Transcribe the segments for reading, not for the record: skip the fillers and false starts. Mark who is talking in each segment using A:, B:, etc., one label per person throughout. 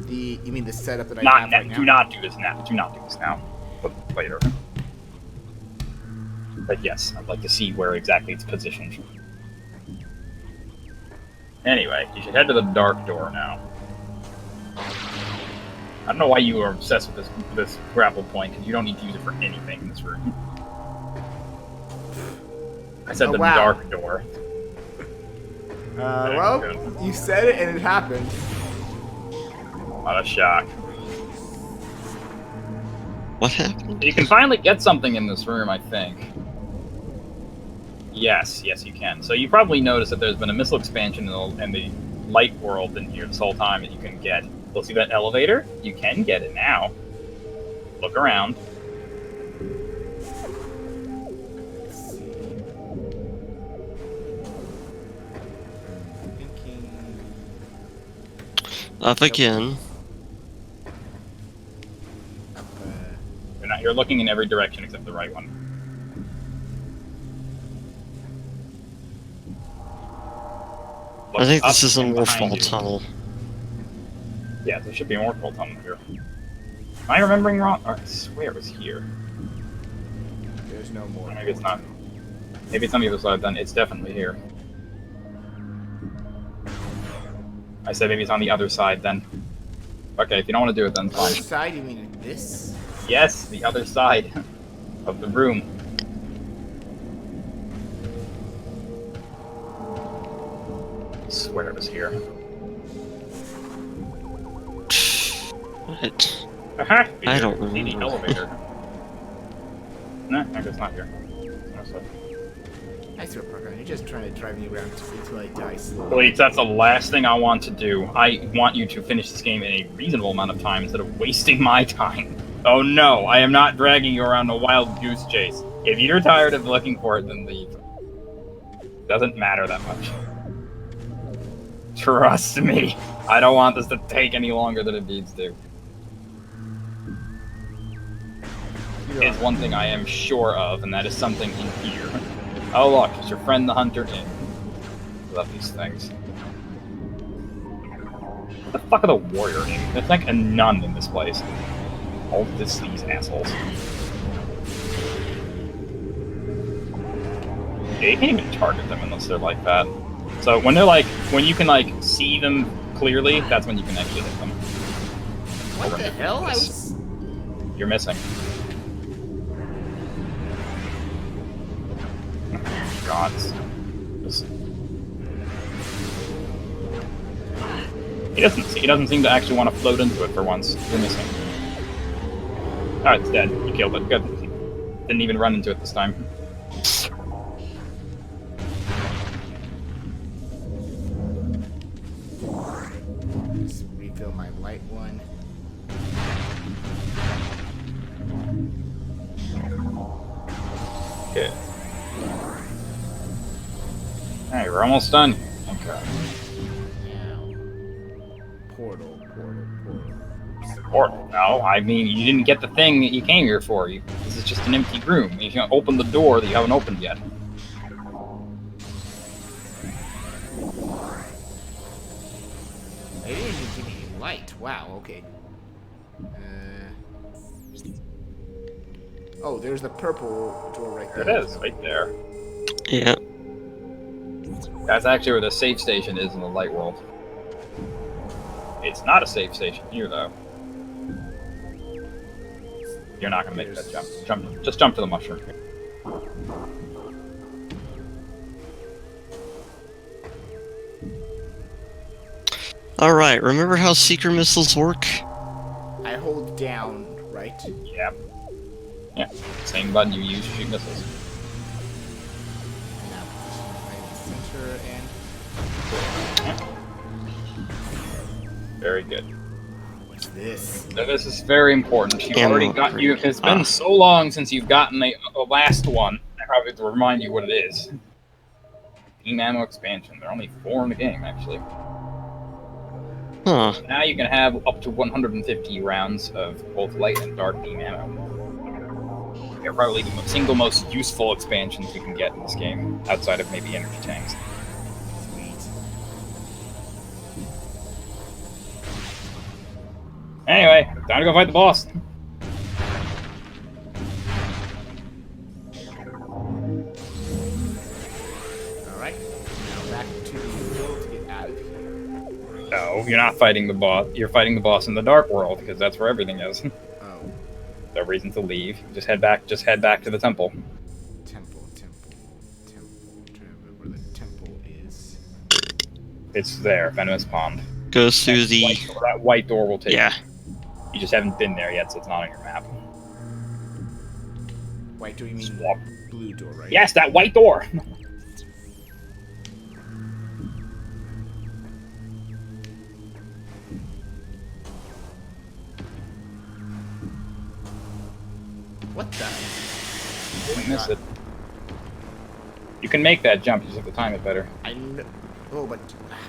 A: You mean the setup that I
B: Not
A: have
B: now.
A: right now?
B: Do not do this now. Do not do this now. But later. But yes, I'd like to see where exactly it's positioned. Anyway, you should head to the dark door now. I don't know why you are obsessed with this grapple point, because you don't need to use it for anything in this room. I said the dark door.
A: Well, you said it and it happened.
B: What a shock.
C: What happened?
B: You can finally get something in this room, I think. Yes, you can. So you probably noticed that there's been a missile expansion in the light world in here this whole time that you can get. You'll see that elevator? You can get it now. Look around.
C: Up again.
B: You're looking in every direction except the right one. Look
C: I think this
B: up
C: is a
B: and behind
C: Morphball
B: you.
C: tunnel.
B: Yeah, there should be a Morphball tunnel here. Am I remembering wrong? I swear it was here.
A: There's no more.
B: Maybe it's not. Maybe it's on the other side then. It's definitely here. I said maybe it's on the other side then. Okay, if you don't want to do it then,
A: The other
B: fine.
A: side? You mean this?
B: Yes, the other side of the room. I swear it was here.
C: What?
B: Aha!
C: I don't
B: See the
C: remember.
B: elevator. No, I guess not here.
A: I swear, Parker, you're just trying to drive me around until I die slowly.
B: Please, that's the last thing I want to do. I want you to finish this game in a reasonable amount of time instead of wasting my time. Oh no, I am not dragging you around a wild goose chase. If you're tired of looking for it, then leave. Doesn't matter that much. Trust me, I don't want this to take any longer than it needs to. Is one thing I am sure of, and that is something in here. Oh look, it's your friend the Hunter Inn. Love these things. What the fuck are the Warrior Inn? There's like a nun in this place. All these assholes. Yeah, you can't even target them unless they're like that. So when they're like, when you can like see them clearly, that's when you can actually hit them.
A: What the hell? I was...
B: You're missing. God. He doesn't seem to actually want to float into it for once. You're missing. Alright, it's dead. You killed it. Good. Didn't even run into it this time.
A: Just refill my light one.
B: Okay. Alright, we're almost done. Okay.
A: Portal.
B: Or, no, I mean, you didn't get the thing that you came here for. This is just an empty room. You can open the door that you haven't opened yet.
A: They didn't even give me light. Wow, okay. Oh, there's the purple door right there.
B: There it is, right there.
C: Yeah.
B: That's actually where the safe station is in the light world. It's not a safe station here, though. You're not gonna make that jump. Just jump to the mushroom.
C: Alright, remember how seeker missiles work?
A: I hold down, right?
B: Yeah. Yeah. Same button you use to shoot missiles.
A: Now position right in the center and...
B: Very good.
A: What's this?
B: Now, this is very important. You've
C: Ammo
B: already got you. It's been so long since you've gotten the last one. I probably have to remind you what it is. Beam ammo expansion. There are only 4 in the game, actually.
C: Huh.
B: Now you can have up to 150 rounds of both light and dark beam ammo. They're probably the single most useful expansions you can get in this game, outside of maybe energy tanks.
A: Sweet.
B: Anyway, time to go fight the boss.
A: Alright. Now back to the world to get out of here.
B: No, you're not fighting the boss. You're fighting the boss in the dark world, because that's where everything is.
A: Oh.
B: No reason to leave. Just head back to the temple.
A: Temple. I'm trying to remember where the temple is.
B: It's there, Venomous Pond.
C: Goes through the...
B: That white door will take
C: Yeah.
B: you. You just haven't been there yet, so it's not on your map.
A: White door, you mean
B: Swap.
A: blue door, right?
B: Yes, that white door!
A: What the?
B: Didn't miss it. You can make that jump, you just have to time it better.
A: I know. Oh, but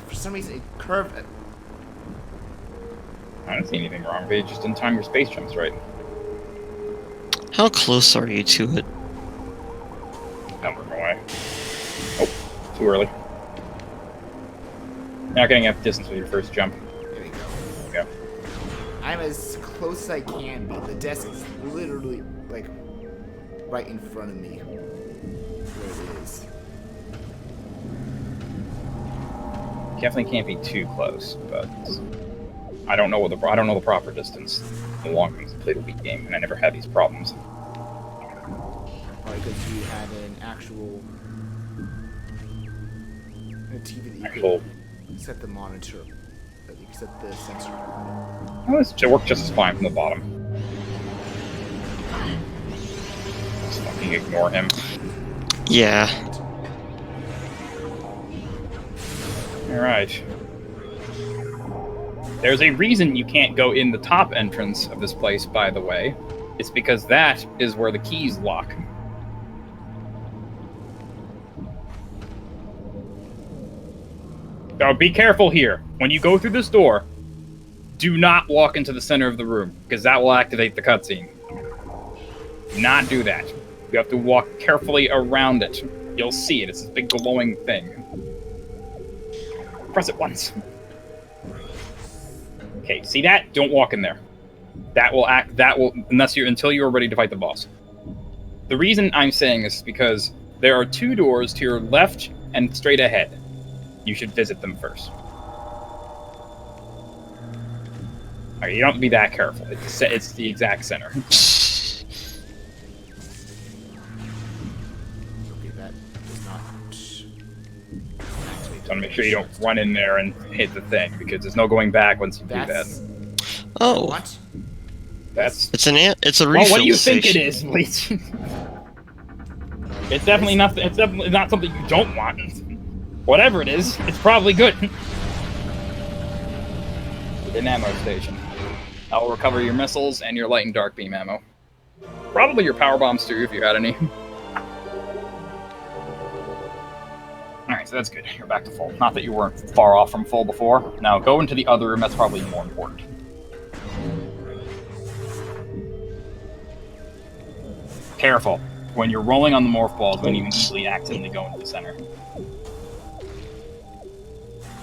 A: for some reason it curved.
B: I don't see anything wrong, but you just didn't time your space jumps right.
C: How close are you to it?
B: Don't work away. Oh, too early. You're not getting enough distance with your first jump.
A: There we go.
B: There you go.
A: I'm as close as I can be. The desk is literally like right in front of me. Where it is.
B: Definitely can't be too close, but I don't know the proper distance. The long ones played a weak game, and I never had these problems.
A: Probably because you had an actual a TV that you
B: Actual.
A: could set the monitor, that you could set the sensor.
B: Oh, it worked just as fine from the bottom. Just fucking ignore him.
C: Yeah.
B: Alright. There's a reason you can't go in the top entrance of this place, by the way. It's because that is where the keys lock. Now be careful here. When you go through this door, do not walk into the center of the room, because that will activate the cutscene. Do not do that. You have to walk carefully around it. You'll see it. It's this big glowing thing. Press it once. Okay, see that? Don't walk in there. That will until you're ready to fight the boss. The reason I'm saying this is because there are two doors to your left and straight ahead. You should visit them first. Alright, you don't have to be that careful. It's the exact center.
A: Okay, that does not.
B: So I want to make sure you don't run in there and hit the thing, because there's no going back once you do that.
C: Oh.
A: What?
B: That's...
C: It's a refill
B: Well, what do you think
C: station.
B: it is, Bleach? It's definitely not. It's definitely not something you don't want. Whatever it is, it's probably good. An ammo station. That will recover your missiles and your light and dark beam ammo. Probably your power bombs too, if you had any. Alright, so that's good. You're back to full. Not that you weren't far off from full before. Now go into the other room. That's probably more important. Careful. When you're rolling on the morph balls, when you can easily accidentally go into the center.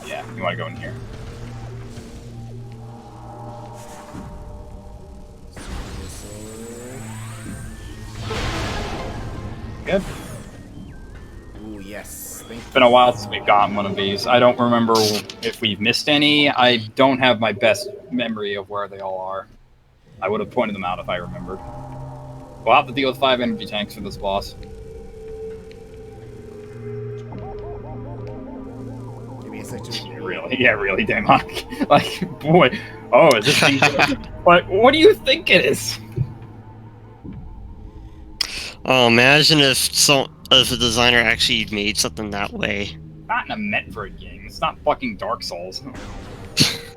B: Yeah, you want to go in here. Good.
A: Ooh, yes.
B: It's been a while since we've gotten one of these. I don't remember if we've missed any. I don't have my best memory of where they all are. I would have pointed them out if I remembered. We'll have to deal with 5 energy tanks for this boss.
A: Maybe it's actually
B: Really, Daemonic. Like, boy. Oh, is this thing... what do you think it is?
C: Oh, imagine if a designer actually made something that way.
B: Not in a Metroid game. It's not fucking Dark Souls.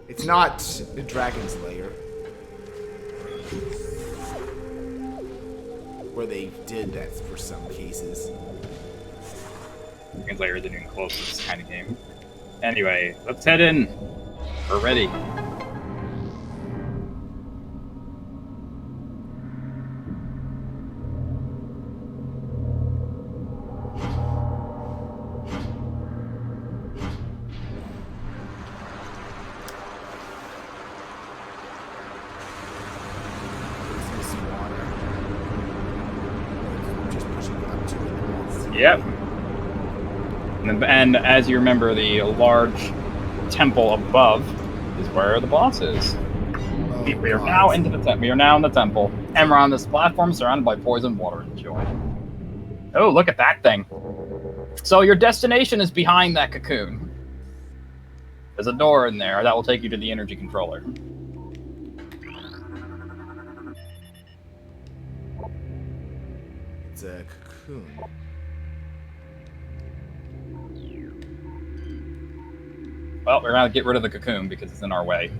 A: It's not the Dragon's Lair. Where they did that for some cases.
B: Dragon's Lair isn't even close to this kind of game. Anyway, let's head in. We're ready. Yep. And as you remember, the large temple above is where the boss is. We are now into the we are now in the temple, and we're on this platform surrounded by poison water. Enjoy. Oh, look at that thing! So your destination is behind that cocoon. There's a door in there that will take you to the energy controller.
A: It's a cocoon.
B: Well, we're gonna get rid of the cocoon because it's in our way.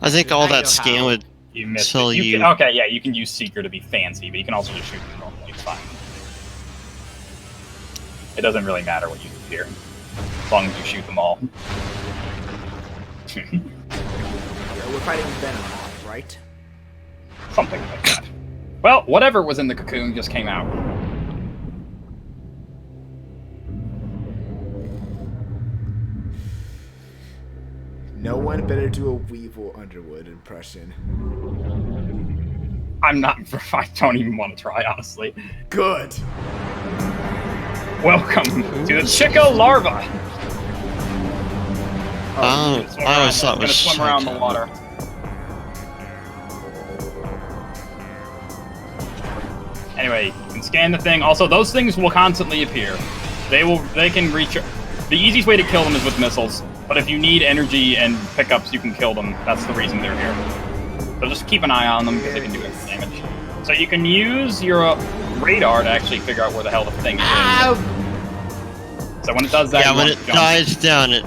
C: I think all that scan would
B: You missed
C: tell
B: it.
C: you.
B: Okay, yeah, you can use Seeker to be fancy, but you can also just shoot them normally. It's fine. It doesn't really matter what you do here, as long as you shoot them all.
A: We're fighting Venom, right?
B: Something like that. Well, whatever was in the cocoon just came out.
A: No one better do a Weevil Underwood impression.
B: I'm not. I don't even want to try, honestly.
A: Good.
B: Welcome to the Chico Largo.
C: I always thought it was
B: swim around the
C: Chykka.
B: water. Anyway, you can scan the thing. Also, those things will constantly appear. They can reach. The easiest way to kill them is with missiles. But if you need energy and pickups, you can kill them. That's the reason they're here. So just keep an eye on them because they can do damage. So you can use your radar to actually figure out where the hell the thing is. So when it does that,
C: Yeah, when it
B: jump.
C: dives down, it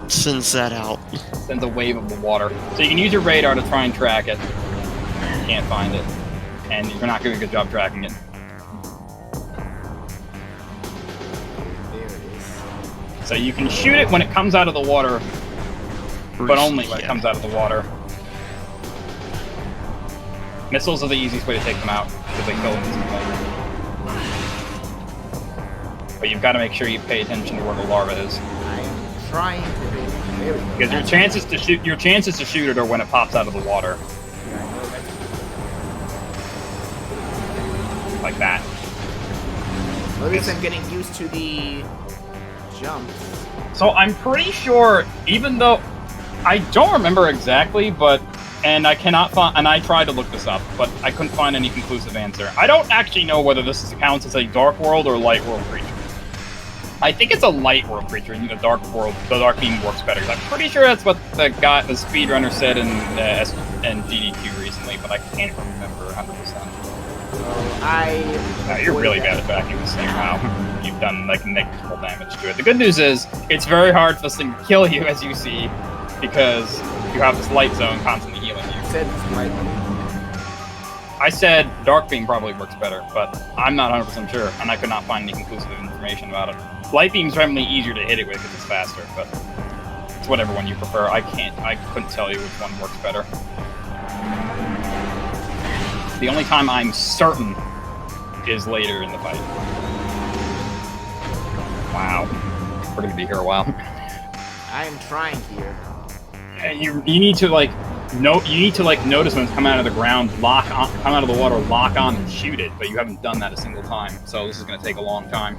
C: sends that out.
B: Sends a wave of the water. So you can use your radar to try and track it. You can't find it. And you're not doing a good job tracking it.
A: There it is.
B: So you can shoot it when it comes out of the water, but only when it comes out of the water. Missiles are the easiest way to take them out, because they kill them instantly. But you've got to make sure you pay attention to where the larva is.
A: I am trying to be. There we go.
B: Because your chances to shoot it are when it pops out of the water.
A: Yeah, I know that's
B: Like that.
A: Well, at least I'm getting used to the jumps.
B: So I'm pretty sure, even though I don't remember exactly, and I cannot find, and I tried to look this up, but I couldn't find any conclusive answer. I don't actually know whether this counts as a Dark World or Light World creature. I think it's a Light World creature, and the Dark World, the Dark Beam works better. I'm pretty sure that's what the speedrunner said in GDQ recently, but I can't remember 100%. You're really bad at backing this thing. Wow, you've done like negligible damage to it. The good news is it's very hard for this thing to kill you, as you see, because you have this light zone constantly healing you.
A: Said light.
B: I said Dark Beam probably works better, but I'm not 100% sure, and I could not find any conclusive information about it. Light Beam's definitely easier to hit it with because it's faster, but it's whatever one you prefer. I couldn't tell you which one works better. The only time I'm certain is later in the fight. Wow. We're gonna be here a while.
A: I am trying here.
B: You need to notice when it's coming out of the ground, come out of the water, lock on and shoot it, but you haven't done that a single time, so this is gonna take a long time.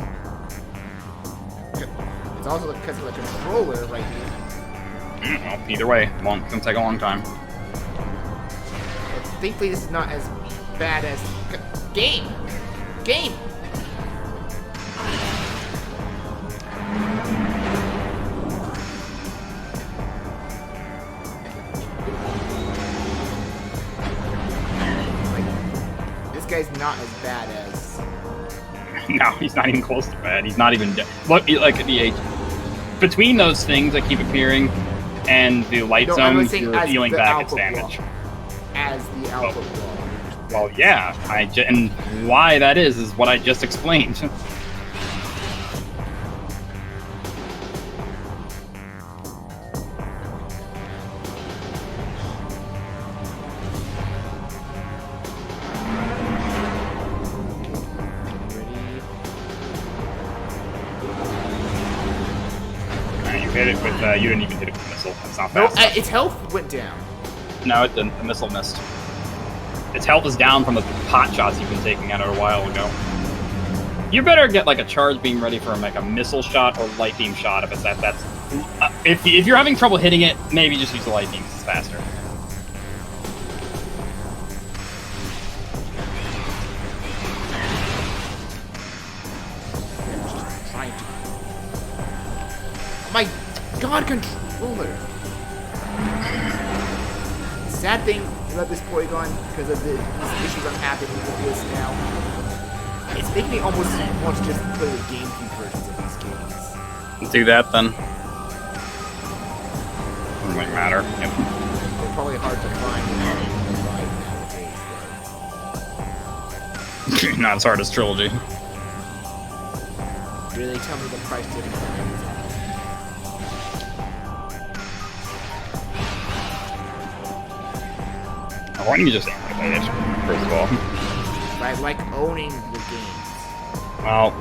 A: It's also because of the controller right here.
B: Well, either way, it's gonna take a long time.
A: But thankfully this is not as bad as game. Like, this guy's not as bad as.
B: No, he's not even close to bad. He's not even look like the age between those things that keep appearing and the light zones. You're dealing back its damage.
A: As the alpha block.
B: Well, yeah, and why that is what I just explained. You hit it with, you didn't even hit it with a missile. That's not
A: No,
B: fast enough.
A: its health went down.
B: No, it didn't. The missile missed. its health is down from the pot shots you've been taking at it a while ago. You better get like a charge beam ready for like a missile shot or light beam shot if it's that's if you're having trouble hitting it, maybe just use the light beam because it's faster.
A: Oh my god, controller! Sad thing about this Porygon, because of these issues I'm having with this now, it's making me almost want to just play the GameCube versions of these games.
B: Do that then. Doesn't really matter. Yep.
A: They're probably hard to find nowadays,
B: Not as hard as Trilogy.
A: but really tell me the price difference.
B: Why don't you just emulate it, first of all?
A: I like owning the games.
B: Well,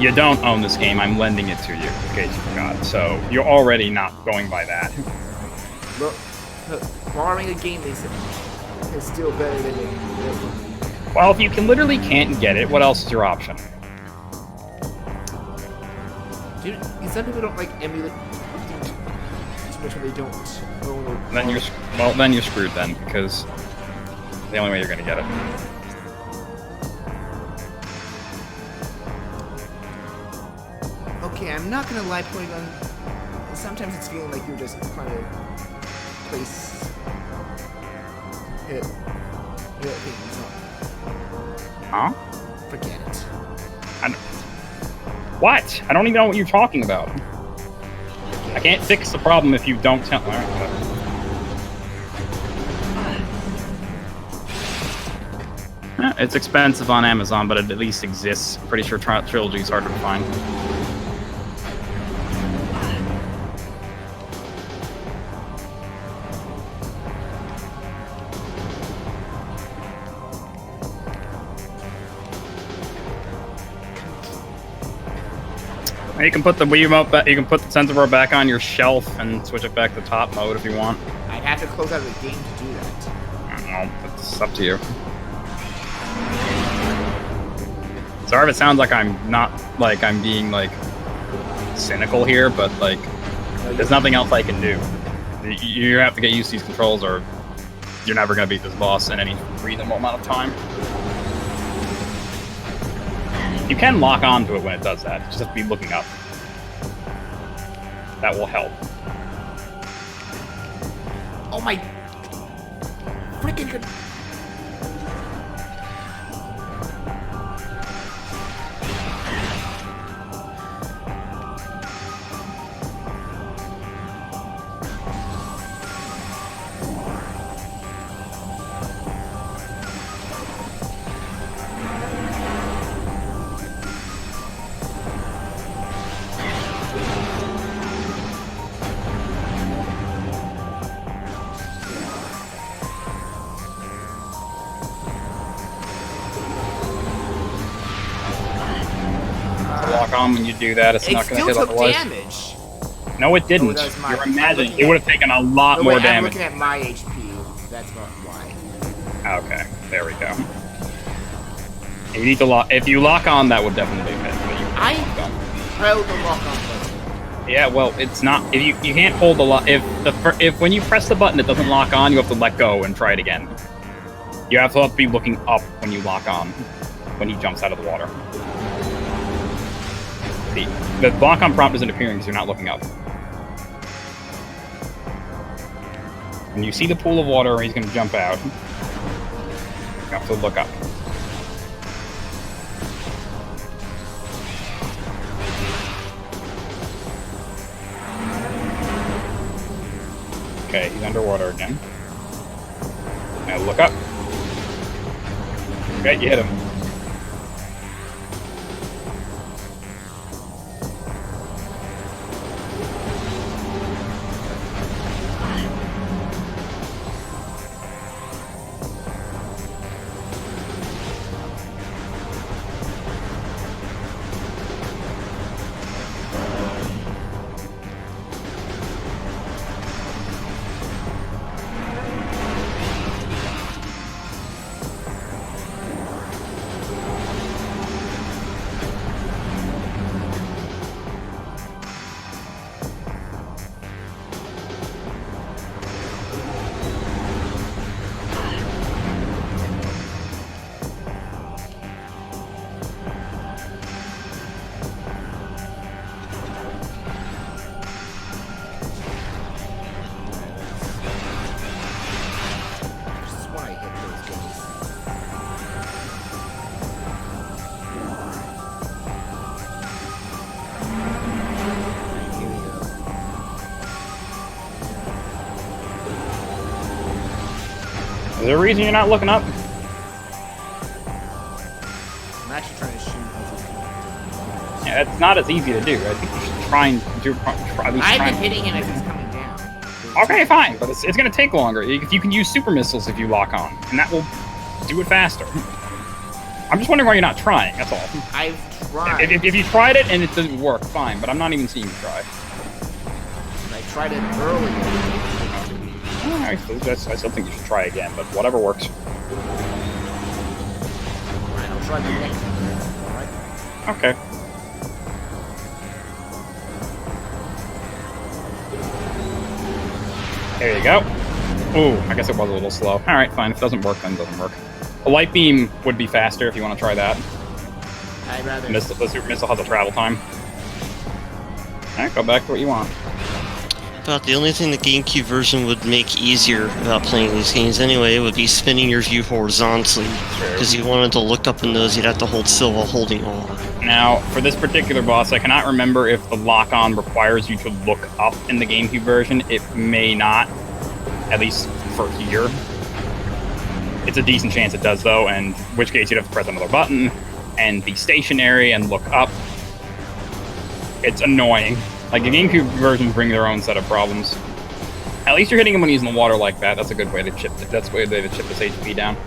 B: you don't own this game. I'm lending it to you, in case you forgot. So you're already not going by that.
A: Look, borrowing a game is still better than it.
B: Well, if you can literally can't get it, what else is your option?
A: Dude, some people don't like emulate too much when they don't own or
B: Then you're screwed then, because it's the only way you're gonna get it.
A: Okay, I'm not gonna lie, Porygon. Sometimes it's feeling like you're just trying to place hit things up.
B: Huh?
A: Forget it.
B: What? I don't even know what you're talking about. I can't fix the problem if you don't tell. Alright, whatever. It's expensive on Amazon, but it at least exists. I'm pretty sure Trilogy is harder to find. You can put the Wiimote back, you can put the sensor bar back on your shelf and switch it back to top mode if you want.
A: I'd have to close out of the game to do that.
B: I don't know, it's up to you. Sorry if it sounds like I'm not, like I'm being like cynical here, but like there's nothing else I can do. You have to get used to these controls or you're never going to beat this boss in any reasonable amount of time. You can lock onto it when it does that. You just have to be looking up. That will help.
A: Oh my freaking good.
B: When you do that, it's not going to hit
A: still took
B: otherwise.
A: Damage.
B: No, it didn't.
A: Oh,
B: You're imagining it would have taken a lot more damage.
A: I'm looking at my HP. That's not why.
B: Okay, there we go. You need to lock. If you lock on, that would definitely hit. But you
A: I held the lock on button.
B: Yeah, well, it's not. If you can't hold the lock. If when you press the button, it doesn't lock on, you have to let go and try it again. You have to be looking up when you lock on. When he jumps out of the water. The lock on prompt isn't appearing because you're not looking up. When you see the pool of water where he's going to jump out, you have to look up. Okay, he's underwater again. Now look up. Okay, you hit him. Is there a reason you're not looking up?
A: I'm actually trying to shoot.
B: Yeah, it's not as easy to do. I think you should try and do at least
A: I've
B: try
A: been
B: and-
A: hitting him as he's coming down.
B: Okay, fine, but it's gonna take longer. You can use super missiles if you lock on, and that will do it faster. I'm just wondering why you're not trying, that's all.
A: I've tried.
B: If you tried it and it didn't work, fine, but I'm not even seeing you try.
A: I tried it earlier.
B: I still think you should try again, but whatever works.
A: Alright, I'll try the next one. Alright?
B: Okay. There you go. Ooh, I guess it was a little slow. Alright, fine. If it doesn't work, then it doesn't work. A light beam would be faster if you want to try that.
A: I'd rather...
B: The super missile has a travel time. Alright, go back to what you want.
C: About the only thing the GameCube version would make easier about playing these games anyway would be spinning your view horizontally. Because you wanted to look up in those, you'd have to hold still while holding on.
B: Now, for this particular boss, I cannot remember if the lock-on requires you to look up in the GameCube version. It may not, at least for here. It's a decent chance it does, though, in which case you'd have to press another button and be stationary and look up. It's annoying. Like, the GameCube versions bring their own set of problems. At least you're hitting him when he's in the water like that. That's a good way to chip it. That's a way to chip his HP down.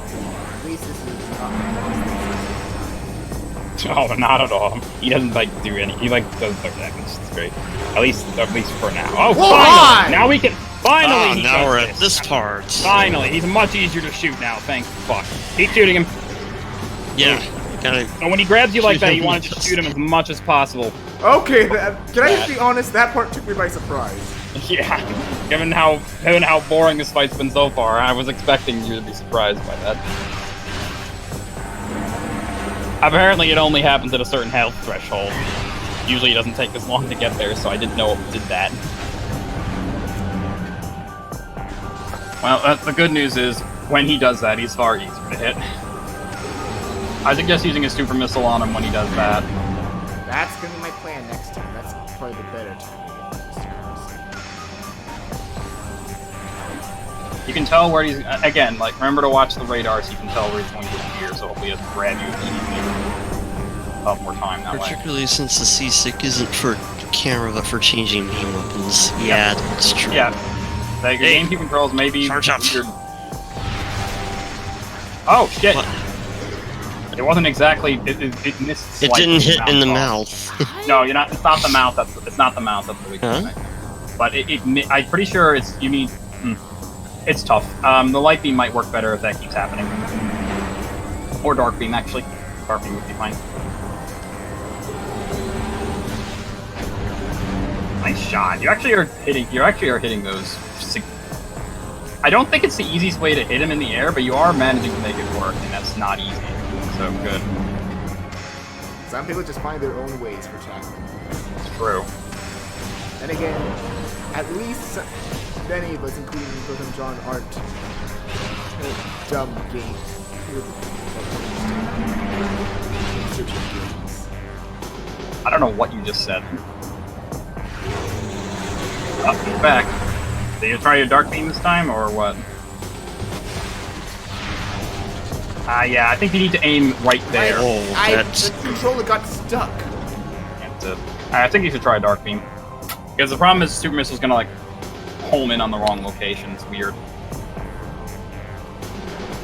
A: At least this is...
B: Oh, not at all. He doesn't like do any. He like does the damage. It's great. At least for now. Oh,
A: Whoa,
B: finally!
A: on!
B: Now we can finally.
C: Ah, now we're at this part.
B: Finally, he's much easier to shoot now. Thank fuck. Keep shooting him.
C: Yeah, you gotta.
B: And when he grabs you like
C: Shoot
B: that,
C: him
B: you want to just
C: just-
B: shoot him as much as possible.
A: Okay, can I just be honest? That part took me by surprise.
B: Yeah. Given how boring this fight's been so far, I was expecting you to be surprised by that. Apparently, it only happens at a certain health threshold. Usually, it doesn't take this long to get there, so I didn't know it did that. Well, the good news is, when he does that, he's far easier to hit. I suggest using a super missile on him when he does that.
A: That's gonna be my plan next time. That's probably the better time.
B: You can tell where he's... Again, like, remember to watch the radar so you can tell where he's going to appear, so it'll be able to grab you immediately. Have more time that way.
C: Particularly since the C-Stick isn't for camera, but for changing beam weapons. Yeah, that's true.
B: Yeah. Like, your GameCube controls maybe...
C: Charge up.
B: Oh, shit!
C: What?
B: It wasn't exactly... It missed
C: It
B: slightly
C: didn't hit in the
B: off.
C: mouth.
B: No, you're not... It's not the mouth. It's not the mouth. That's the weak
C: Huh?
B: thing. But I'm pretty sure it's... You need... It's tough. The light beam might work better if that keeps happening. Or dark beam, actually. Dark beam would be fine. Nice shot. You actually are hitting those. I don't think it's the easiest way to hit him in the air, but you are managing to make it work, and that's not easy. So good.
A: Some people just find their own ways for tackling.
B: It's true.
A: And again, at least many of us, including both and John, aren't dumb games.
B: I don't know what you just said. Oh, he's back. Did you try your dark beam this time, or what? Yeah, I think you need to aim right there.
A: The controller got stuck.
B: That's it. I think you should try a dark beam. Because the problem is super missile's gonna like home in on the wrong location. It's weird.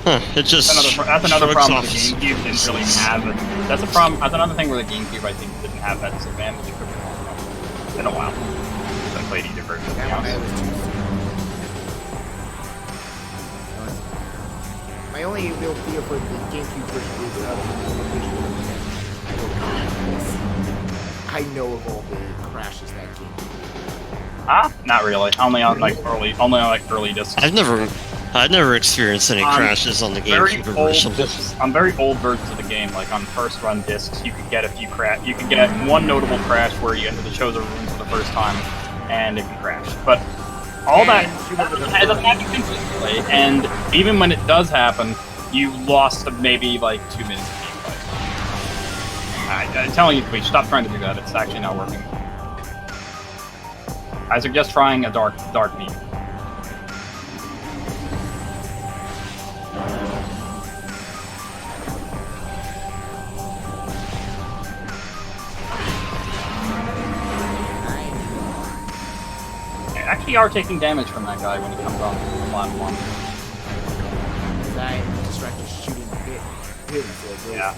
C: Huh, it just
B: That's another
C: shrugs
B: problem
C: off
B: with the GameCube didn't really have it. That's a problem. That's another thing where the GameCube I think didn't have that disadvantage. It's been a while since I played either version. To be
A: That
B: honest.
A: was too soon. My only real fear for the GameCube version is I know of all the crashes that game.
B: Not really. Only on like early discs.
C: I've never experienced any crashes on the GameCube version.
B: On very old versions of the game, like on first run discs, you could get a few You could get one notable crash where you enter the chosen ruins for the first time, and it can crash. But all that it doesn't happen consistently, and even when it does happen, you lost maybe like 2 minutes of gameplay. I'm telling you, please stop trying to do that. It's actually not working. I suggest trying a dark beam. you are taking damage from that guy when he comes on the platform.
A: Because I'm distracted shooting him, so it really
B: Yeah.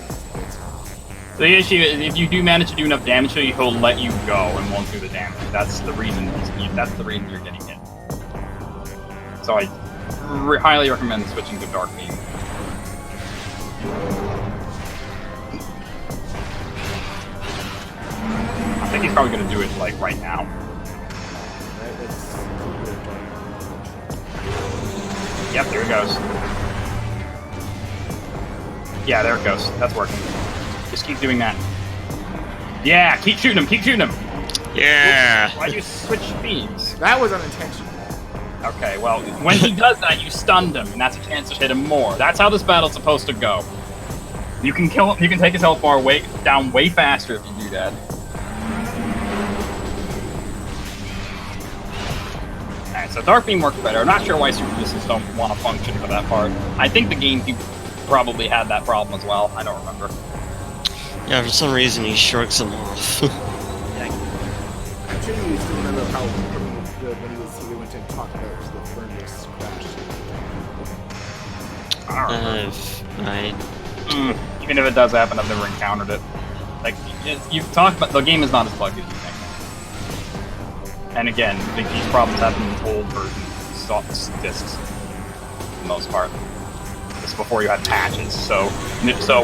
B: The issue is, if you do manage to do enough damage to you, he'll let you go and won't do the damage. That's the reason. That's the reason you're getting hit. So I highly recommend switching to Dark Beam. I think he's probably going to do it like right now.
A: Right, let's
B: Yep, there he goes. Yeah, there it goes. That's working. Just keep doing that. Yeah, keep shooting him, keep shooting him!
C: Yeah.
B: Oops, why'd you switch beams?
A: That was unintentional.
B: Okay, well, when he does that, you stunned him, and that's a chance to hit him more. That's how this battle's supposed to go. You can kill him, you can take his health bar down way faster if you do that. Alright, so Dark Beam works better. I'm not sure why Super Missiles don't want to function for that part. I think the GameCube probably had that problem as well. I don't remember.
C: Yeah, for some reason he shrugs them off.
A: I'm sure you still remember how good when he was here, we went and talked about the furnace crash.
B: I don't remember. Even if it does happen, I've never encountered it. Like, you've talked about, the game is not as buggy as you think. And again, these problems happen in old versions, soft discs, for the most part. This is before you had patches, so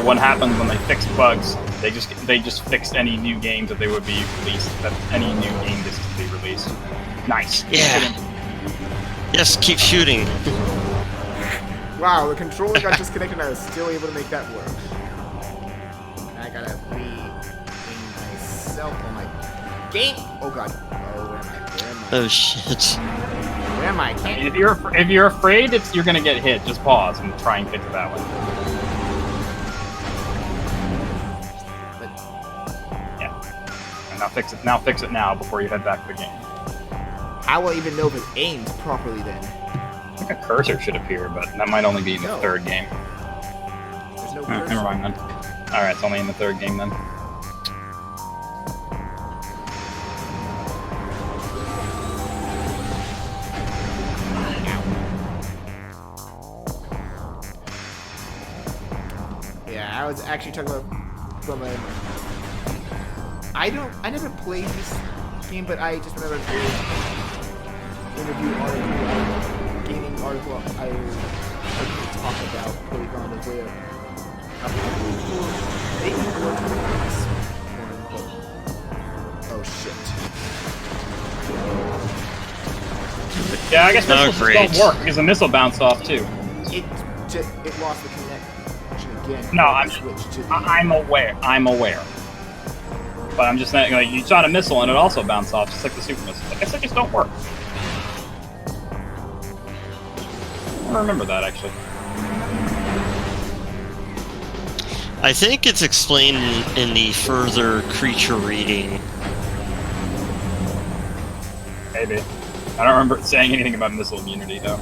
B: what happens when they fix bugs, they just fixed any new games that they would be released, that any new game discs would be released. Nice.
C: Yeah. Yes, keep shooting.
A: Wow, the controller got disconnected and I was still able to make that work. I gotta re-aim myself on my game. Oh god. Oh, where am I?
C: Oh shit.
A: Where am I? Can't...
B: If you're afraid you're gonna get hit, just pause and try and fix it that way.
A: But...
B: Yeah. And now fix it now before you head back to the game.
A: How will I even know if it aims properly then?
B: I think a cursor should appear, but that might only be in the third game.
A: There's no
B: Alright,
A: cursor.
B: never mind then. Alright, it's only in the third game then.
A: Yeah, I was actually talking about from a... I never played this game, but I just remember the interview article, gaming article I talk about Polygon and where they work with this, quote unquote. Oh shit.
B: Yeah, I guess
C: Oh,
B: missiles just
C: great.
B: don't work because the missile bounced off too.
A: It lost the connection again.
B: No,
A: I'm
B: I'm aware. But I'm just saying, like, you shot a missile and it also bounced off, just like the super missiles. I guess they just don't work. I remember that, actually.
C: I think it's explained in the further creature reading.
B: Maybe. I don't remember it saying anything about missile immunity, though.